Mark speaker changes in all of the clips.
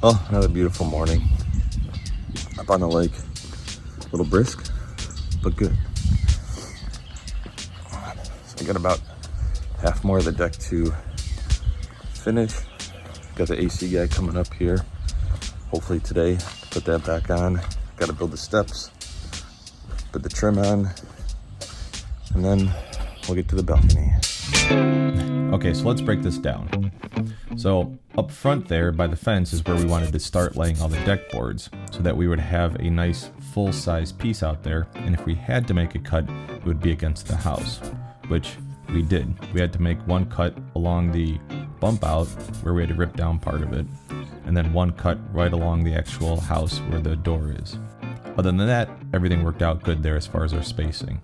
Speaker 1: Well, another beautiful morning up on the lake. A little brisk, but good. So I got about half more of the deck to finish. Got the AC guy coming up here. Hopefully today, put that back on. Got to build the steps, put the trim on, and then we'll get to the balcony.
Speaker 2: Okay, so let's break this down. So up front there by the fence is where we wanted to start laying all the deck boards so that we would have a nice full-size piece out there, and if we had to make a cut, it would be against the house, which we did. We had to make one cut along the bump out where we had to rip down part of it, and then one cut right along the actual house where the door is. Other than that, everything worked out good there as far as our spacing.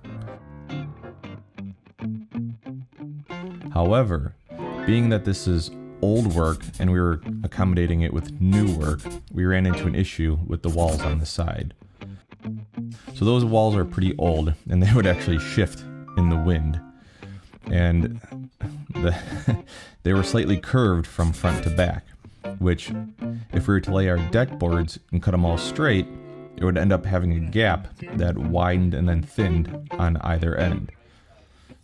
Speaker 2: However, being that this is old work and we were accommodating it with new work, we ran into an issue with the walls on the side. So those walls are pretty old and they would actually shift in the wind. And they were slightly curved from front to back, which if we were to lay our deck boards and cut them all straight, it would end up having a gap that widened and then thinned on either end.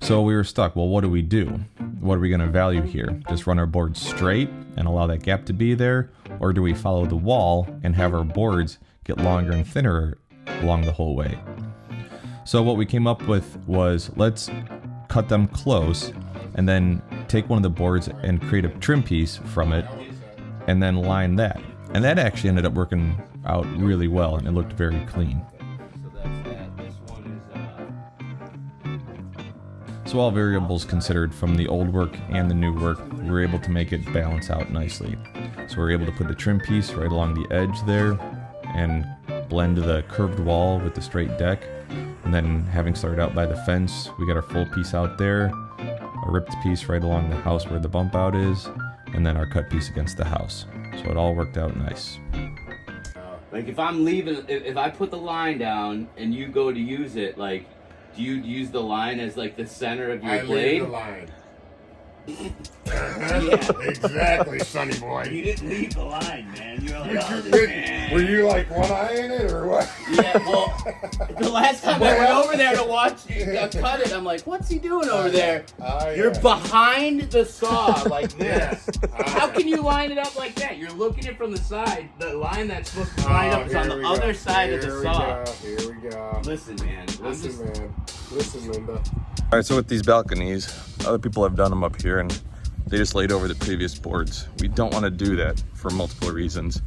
Speaker 2: So we were stuck. Well, what do we do? What are we going to value here? Just run our boards straight and allow that gap to be there? Or do we follow the wall and have our boards get longer and thinner along the whole way? So what we came up with was, let's cut them close and then take one of the boards and create a trim piece from it and then line that. And that actually ended up working out really well and it looked very clean. So all variables considered from the old work and the new work, we were able to make it balance out nicely. So we were able to put the trim piece right along the edge there and blend the curved wall with the straight deck. And then having started out by the fence, we got our full piece out there, a ripped piece right along the house where the bump out is, and then our cut piece against the house. So it all worked out nice.
Speaker 3: Like if I'm leaving, if I put the line down and you go to use it, like, do you use the line as like the center of your blade?
Speaker 4: I leave the line.
Speaker 3: Yeah.
Speaker 4: Exactly, sonny boy.
Speaker 3: You didn't leave the line, man. You were like, oh, this man.
Speaker 4: Were you like one eye in it or what?
Speaker 3: Yeah, well, the last time I went over there to watch you cut it, I'm like, what's he doing over there? You're behind the saw like this. How can you line it up like that? You're looking at it from the side. The line that's supposed to line up is on the other side of the saw.
Speaker 4: Here we go.
Speaker 3: Listen, man.
Speaker 4: Listen, Linda.
Speaker 1: All right, so with these balconies, other people have done them up here and they just laid over the previous boards. We don't want to do that for multiple reasons.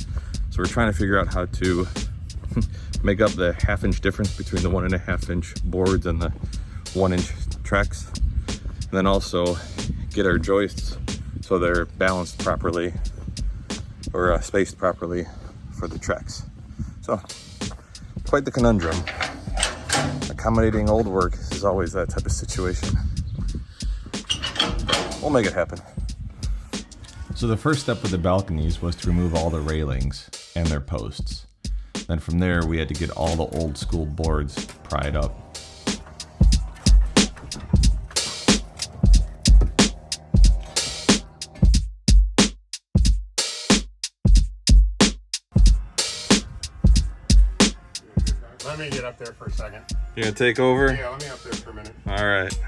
Speaker 1: So we're trying to figure out how to make up the half-inch difference between the 1.5-inch boards and the 1-inch Trex. And then also get our joists so they're balanced properly or spaced properly for the Trex. So quite the conundrum. Accommodating old work is always that type of situation. We'll make it happen.
Speaker 2: So the first step with the balconies was to remove all the railings and their posts. Then from there we had to get all the old school boards pried up.
Speaker 4: Let me get up there for a second.
Speaker 1: You gonna take over?
Speaker 4: Yeah, let me up there for a minute.
Speaker 1: All right.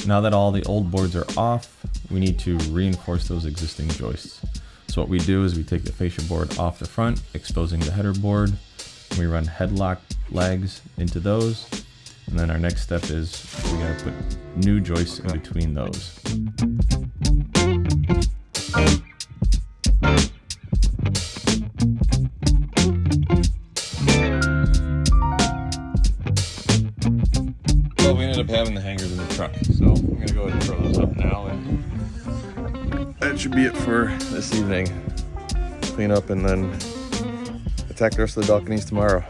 Speaker 2: Now that all the old boards are off, we need to reinforce those existing joists. So what we do is we take the fascia board off the front, exposing the header board. We run headlock legs into those. And then our next step is we gotta put new joists in between those.
Speaker 1: Well, we ended up having the hangers in the truck, so I'm gonna go ahead and throw those up now, and that should be it for this evening. Clean up and then attack the rest of the balconies tomorrow.